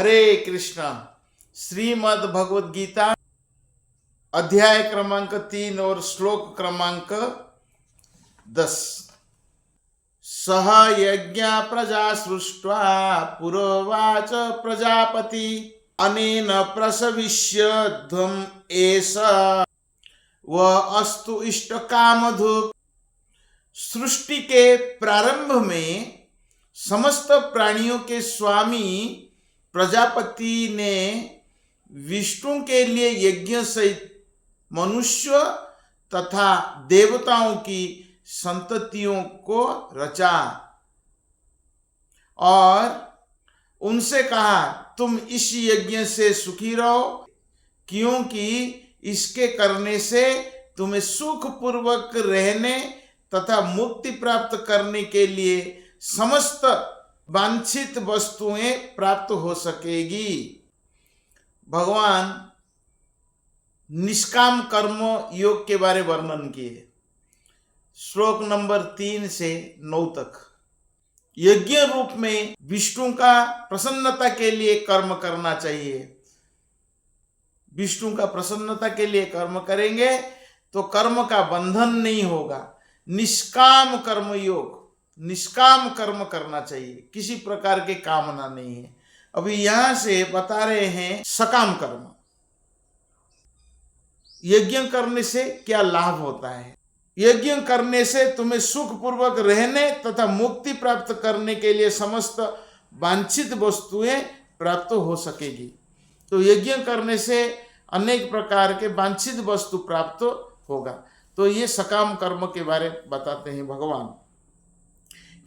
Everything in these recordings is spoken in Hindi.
हरे कृष्णा। श्रीमद् भगवद गीता अध्याय क्रमांक 3 और श्लोक क्रमांक 10। सह यज्ञ प्रजा सृष्ट्वा पुरोवाच प्रजापति अनेन प्रसविष्यध्वम् एष व अस्तु इष्ट कामधुक्। सृष्टि के प्रारंभ में समस्त प्राणियों के स्वामी प्रजापति ने विष्णु के लिए यज्ञ सहित मनुष्य तथा देवताओं की संततियों को रचा और उनसे कहा, तुम इस यज्ञ से सुखी रहो, क्योंकि इसके करने से तुम्हें सुख पूर्वक रहने तथा मुक्ति प्राप्त करने के लिए समस्त वांछित वस्तुएं प्राप्त हो सकेगी। भगवान निष्काम कर्म योग के बारे वर्णन किए। श्लोक नंबर 3 से 9 तक। यज्ञ रूप में विष्णु का प्रसन्नता के लिए कर्म करना चाहिए। विष्णु का प्रसन्नता के लिए कर्म करेंगे तो कर्म का बंधन नहीं होगा। निष्काम कर्म योग, निष्काम कर्म करना चाहिए, किसी प्रकार के कामना नहीं है। अभी यहां से बता रहे हैं सकाम कर्म। यज्ञ करने से क्या लाभ होता है। यज्ञ करने से तुम्हें सुख पूर्वक रहने तथा मुक्ति प्राप्त करने के लिए समस्त वांछित वस्तुएं प्राप्त हो सकेगी। तो यज्ञ करने से अनेक प्रकार के वांछित वस्तु प्राप्त होगा। तो ये सकाम कर्म के बारे बताते हैं भगवान।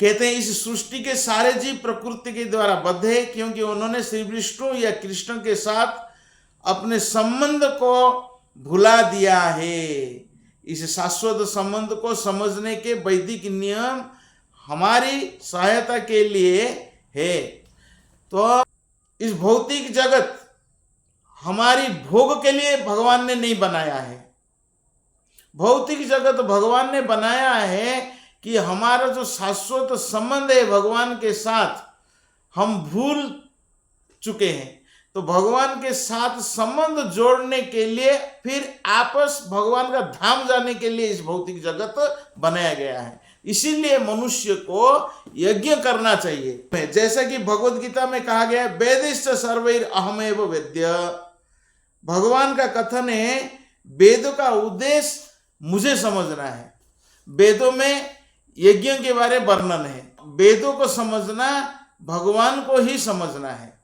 कहते हैं इस सृष्टि के सारे जीव प्रकृति के द्वारा बद्ध है, क्योंकि उन्होंने श्री विष्णु या कृष्ण के साथ अपने संबंध को भुला दिया है। इस शाश्वत संबंध को समझने के वैदिक नियम हमारी सहायता के लिए है। तो इस भौतिक जगत हमारी भोग के लिए भगवान ने नहीं बनाया है। भौतिक जगत भगवान ने बनाया है कि हमारा जो शाश्वत संबंध है भगवान के साथ हम भूल चुके हैं। तो भगवान के साथ संबंध जोड़ने के लिए फिर आपस भगवान का धाम जाने के लिए इस भौतिक जगत बनाया गया है। इसीलिए मनुष्य को यज्ञ करना चाहिए। जैसा कि भगवद गीता में कहा गया है, वेदिश्च सर्वैर अहमेव वेद्य। भगवान का कथन है वेदों का उद्देश्य मुझे समझना है। वेदों में यज्ञ के बारे वर्णन है। वेदों को समझना भगवान को ही समझना है।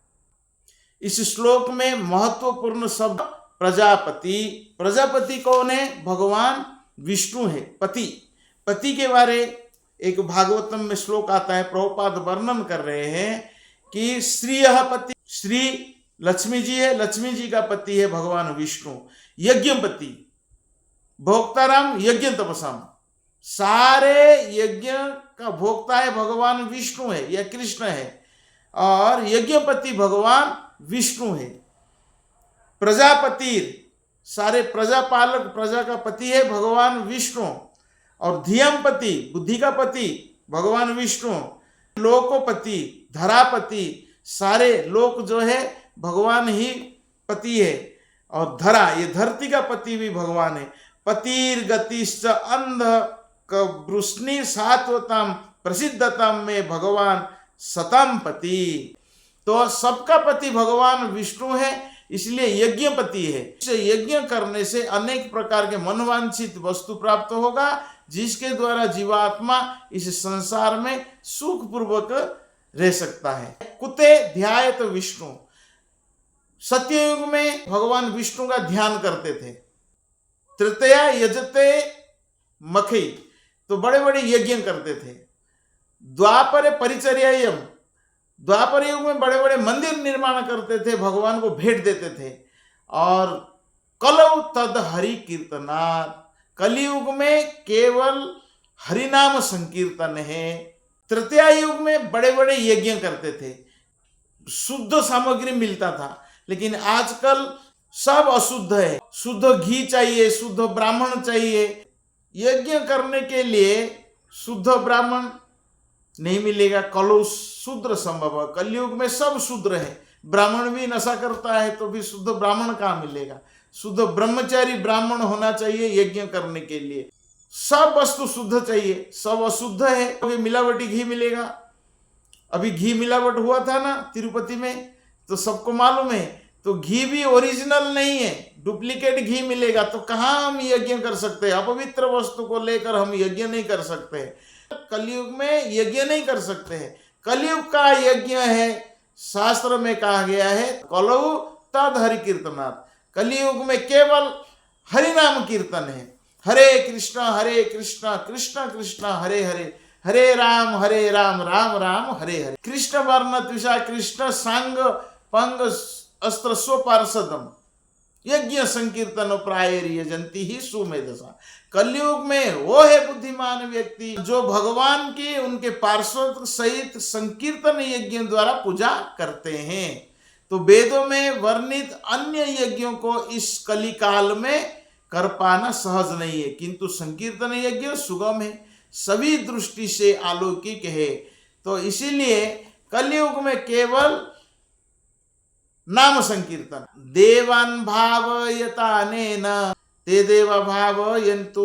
इस श्लोक में महत्वपूर्ण शब्द प्रजापति। प्रजापति कौन है? भगवान विष्णु है। पति, पति के बारे एक भागवतम में श्लोक आता है। प्रभुपाद वर्णन कर रहे हैं कि श्रीयः पति, श्री लक्ष्मी जी है, लक्ष्मी जी का पति है भगवान विष्णु। यज्ञपति, भोक्ताराम यज्ञ तपसाम। सारे यज्ञ का भोक्ता है भगवान विष्णु है या कृष्ण है, और यज्ञपति भगवान विष्णु है। प्रजापति, सारे प्रजापालक, प्रजा का पति है भगवान विष्णु। और धियमपति, बुद्धि का पति भगवान विष्णु। लोकोपति, धरापति, सारे लोक जो है भगवान ही पति है। और धरा, ये धरती का पति भी भगवान है। पतिर गतिश्च अंध वृष्णि सात्वतम प्रसिद्धतम में भगवान सतम पति। तो सबका पति भगवान विष्णु है, इसलिए यज्ञपति है। यज्ञ करने से अनेक प्रकार के मनवांछित वस्तु प्राप्त होगा, जिसके द्वारा जीवात्मा इस संसार में सुख पूर्वक रह सकता है। कुते ध्यायत विष्णु। सत्ययुग में भगवान विष्णु का ध्यान करते थे। तृतीया यजते मखी, तो बड़े बड़े यज्ञ करते थे। द्वापर परिचर्यायम, द्वापर युग में बड़े बड़े मंदिर निर्माण करते थे, भगवान को भेंट देते थे। और कलौ तद हरि कीर्तनात्, कलयुग में केवल हरिनाम संकीर्तन है। तृतीया युग में बड़े बड़े यज्ञ करते थे, शुद्ध सामग्री मिलता था। लेकिन आजकल सब अशुद्ध है। शुद्ध घी चाहिए, शुद्ध ब्राह्मण चाहिए। यज्ञ करने के लिए शुद्ध ब्राह्मण नहीं मिलेगा। कलौ शूद्र संभव। कलयुग में सब शूद्र है, ब्राह्मण भी नशा करता है तो भी शुद्ध ब्राह्मण कहाँ मिलेगा? शुद्ध ब्रह्मचारी ब्राह्मण होना चाहिए यज्ञ करने के लिए। सब वस्तु शुद्ध चाहिए, सब अशुद्ध है तो मिलावटी घी मिलेगा। अभी घी मिलावट हुआ था ना तिरुपति में, तो सबको मालूम है। तो घी भी ओरिजिनल नहीं है, डुप्लीकेट घी मिलेगा। तो कहाँ हम यज्ञ कर सकते हैं? अपवित्र वस्तु को लेकर हम यज्ञ नहीं कर सकते हैं। कलयुग में यज्ञ नहीं कर सकते हैं। कलयुग का यज्ञ है, शास्त्र में कहा गया है कलौ तद हरि कीर्तनात्। कलयुग में केवल हरि नाम कीर्तन है। हरे कृष्णा कृष्ण कृष्ण हरे हरे, हरे राम राम राम हरे हरे। कृष्ण वर्ण त्विषा कृष्ण सांग पंग अस्त्र स्व पार्षदम यज्ञ संकीर्तन प्रायर यजंती ही सुमेधसा। कलयुग में वो है बुद्धिमान व्यक्ति जो भगवान की उनके पार्षद सहित संकीर्तन यज्ञ द्वारा पूजा करते हैं। तो वेदों में वर्णित अन्य यज्ञों को इस कली काल में कर पाना सहज नहीं है, किंतु संकीर्तन यज्ञ सुगम है, सभी दृष्टि से अलौकिक है। तो इसीलिए कलयुग में केवल नाम संकीर्तन। देवान भावयतानेन ते देवा भावयन्तु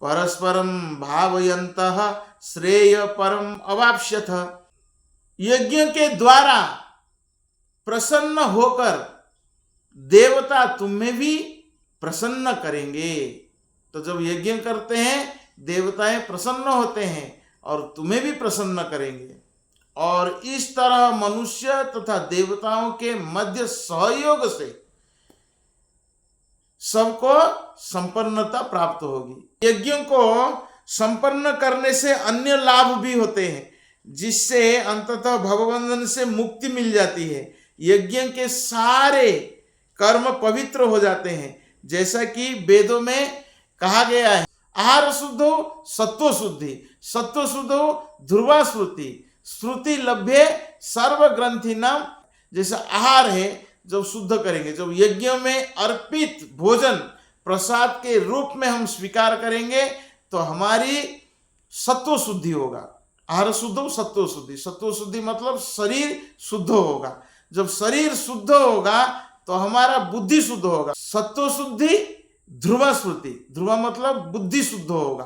परस्परम भावयन्तः श्रेय परम अवाप्स्यथ। यज्ञ के द्वारा प्रसन्न होकर देवता तुम्हें भी प्रसन्न करेंगे। तो जब यज्ञ करते हैं देवताएं प्रसन्न होते हैं और तुम्हें भी प्रसन्न करेंगे। और इस तरह मनुष्य तथा देवताओं के मध्य सहयोग से सबको संपन्नता प्राप्त होगी। यज्ञों को संपन्न करने से अन्य लाभ भी होते हैं, जिससे अंततः भवबंधन से मुक्ति मिल जाती है। यज्ञ के सारे कर्म पवित्र हो जाते हैं, जैसा कि वेदों में कहा गया है आहार शुद्धो सत्व शुद्धि, सत्व शुद्धो ध्रुवा श्रुति, श्रुति लभ्ये सर्व ग्रंथि नाम। जैसा आहार है जब शुद्ध करेंगे, जब यज्ञ में अर्पित भोजन प्रसाद के रूप में हम स्वीकार करेंगे तो हमारी सत्व शुद्धि होगा। आहार शुद्धो सत्व शुद्धि, सत्व शुद्धि मतलब शरीर शुद्ध होगा। जब शरीर शुद्ध होगा तो हमारा बुद्धि शुद्ध होगा। सत्व शुद्धि ध्रुवा श्रुति, ध्रुवा मतलब बुद्धि शुद्ध होगा।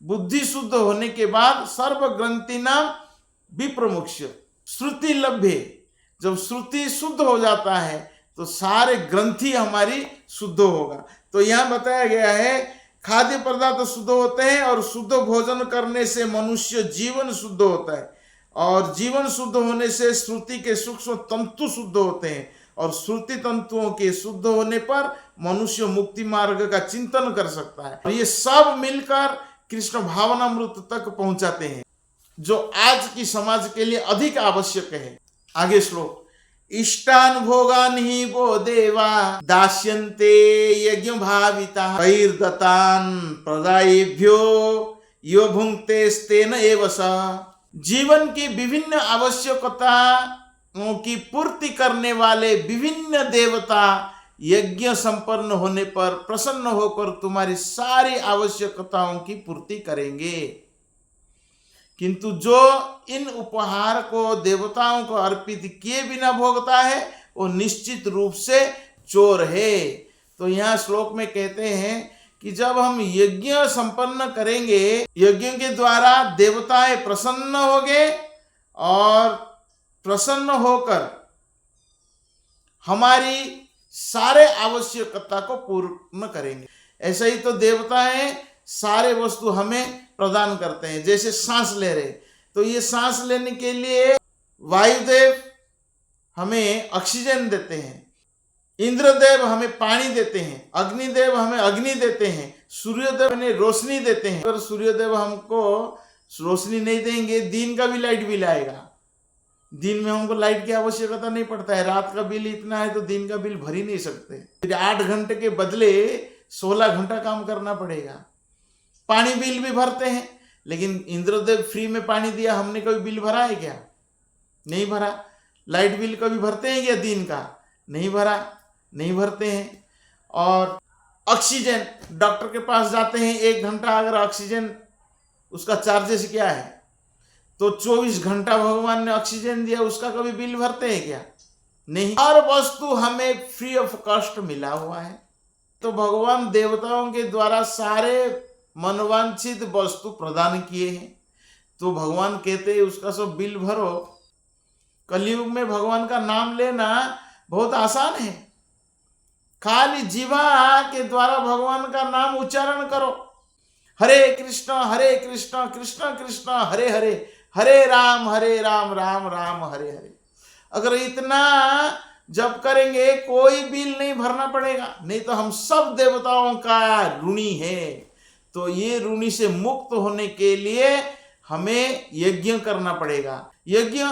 बुद्धि शुद्ध होने के बाद सर्व ग्रंथि नाम विप्रमुख्य श्रुति लभ्य। जब श्रुति शुद्ध हो जाता है तो सारे ग्रंथि हमारी शुद्ध होगा। तो यहाँ बताया गया है खाद्य पदार्थ शुद्ध होते हैं और शुद्ध भोजन करने से मनुष्य जीवन शुद्ध होता है, और जीवन शुद्ध होने से श्रुति के सूक्ष्म तंतु शुद्ध होते हैं, और श्रुति तंतुओं के शुद्ध होने पर मनुष्य मुक्ति मार्ग का चिंतन कर सकता है। और ये सब मिलकर कृष्ण भावनामृत तक पहुंचाते हैं, जो आज की समाज के लिए अधिक आवश्यक है। आगे श्लोक, इष्टान भोगान ही वो देवा दास्यन्ते यज्ञ भाविता कैर्दतान प्रदायेभ्यो यो भुंक्ते स्तेन एव स। जीवन की विभिन्न आवश्यकताओं की पूर्ति करने वाले विभिन्न देवता यज्ञ संपन्न होने पर प्रसन्न होकर तुम्हारी सारी आवश्यकताओं की पूर्ति करेंगे। किंतु जो इन उपहार को देवताओं को अर्पित किए बिना भोगता है वो निश्चित रूप से चोर है। तो यहाँ श्लोक में कहते हैं कि जब हम यज्ञ संपन्न करेंगे, यज्ञ के द्वारा देवताएं प्रसन्न होंगे और प्रसन्न होकर हमारी सारे आवश्यकता को पूर्ण करेंगे। ऐसा ही तो देवताएं सारे वस्तु हमें प्रदान करते हैं। जैसे सांस ले रहे, तो ये सांस लेने के लिए वायुदेव हमें ऑक्सीजन देते हैं, इंद्रदेव हमें पानी देते हैं, अग्निदेव हमें अग्नि देते हैं, सूर्यदेव हमें रोशनी देते हैं। अगर सूर्यदेव हमको रोशनी नहीं देंगे दिन का भी लाइट बिल आएगा। दिन में हमको लाइट की आवश्यकता नहीं पड़ता है, रात का बिल इतना है तो दिन का बिल भर ही नहीं सकते। फिर 8 घंटे के बदले 16 घंटा काम करना पड़ेगा। पानी बिल भी भरते हैं, लेकिन इंद्रदेव फ्री में पानी दिया, हमने कभी बिल भरा है क्या? नहीं भरा। लाइट बिल कभी भरते हैं क्या दिन का? नहीं भरा, नहीं भरते हैं। और ऑक्सीजन, डॉक्टर के पास जाते हैं, 1 घंटा अगर ऑक्सीजन उसका चार्जेस क्या है, तो 24 घंटा भगवान ने ऑक्सीजन दिया, उसका कभी बिल भरते हैं क्या? नहीं, हर वस्तु हमें फ्री ऑफ कॉस्ट मिला हुआ है। तो भगवान देवताओं के द्वारा सारे मनोवांछित वस्तु प्रदान किए हैं। तो भगवान कहते हैं उसका सब बिल भरो। कलयुग में भगवान का नाम लेना बहुत आसान है। खाली जीवा के द्वारा भगवान का नाम उच्चारण करो। हरे कृष्ण कृष्ण कृष्ण हरे हरे, हरे राम राम राम हरे हरे। अगर इतना जब करेंगे कोई बिल नहीं भरना पड़ेगा। नहीं तो हम सब देवताओं का ऋणी है। तो ये ऋणी से मुक्त होने के लिए हमें यज्ञ करना पड़ेगा। यज्ञ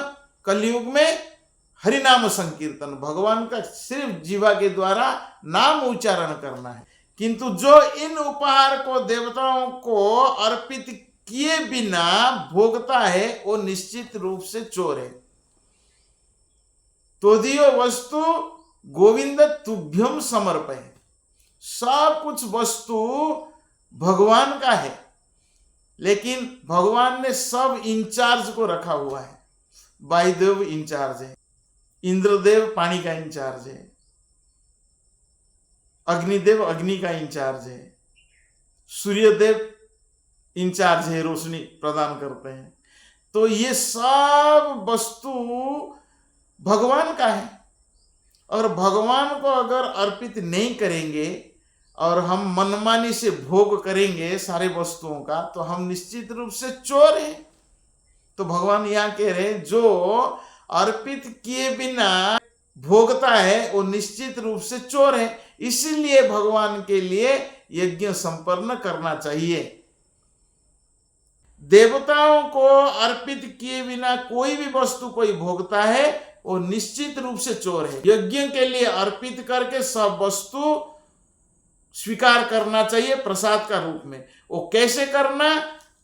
कलयुग में हरिनाम संकीर्तन, भगवान का सिर्फ जीवा के द्वारा नाम उच्चारण करना है। किंतु जो इन उपहार को देवताओं को अर्पित किए बिना भोगता है वो निश्चित रूप से चोर है। तोदियो वस्तु गोविंद तुभ्यम समर्पय। सब कुछ वस्तु भगवान का है, लेकिन भगवान ने सब इंचार्ज को रखा हुआ है। वायुदेव इंचार्ज है, इंद्रदेव पानी का इंचार्ज है, अग्निदेव अग्नि का इंचार्ज है, सूर्यदेव इंचार्ज है, रोशनी प्रदान करते हैं। तो ये सब वस्तु भगवान का है। और भगवान को अगर अर्पित नहीं करेंगे और हम मनमानी से भोग करेंगे सारे वस्तुओं का, तो हम निश्चित रूप से चोर हैं। तो भगवान यहाँ कह रहे हैं जो अर्पित किए बिना भोगता है वो निश्चित रूप से चोर है। इसीलिए भगवान के लिए यज्ञ संपन्न करना चाहिए। देवताओं को अर्पित किए बिना कोई भी वस्तु कोई भोगता है वो निश्चित रूप से चोर है। यज्ञ के लिए अर्पित करके सब वस्तु स्वीकार करना चाहिए प्रसाद का रूप में। वो कैसे करना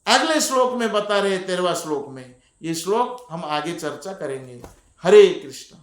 अगले श्लोक में बता रहे 13वां श्लोक में। ये श्लोक हम आगे चर्चा करेंगे। हरे कृष्ण।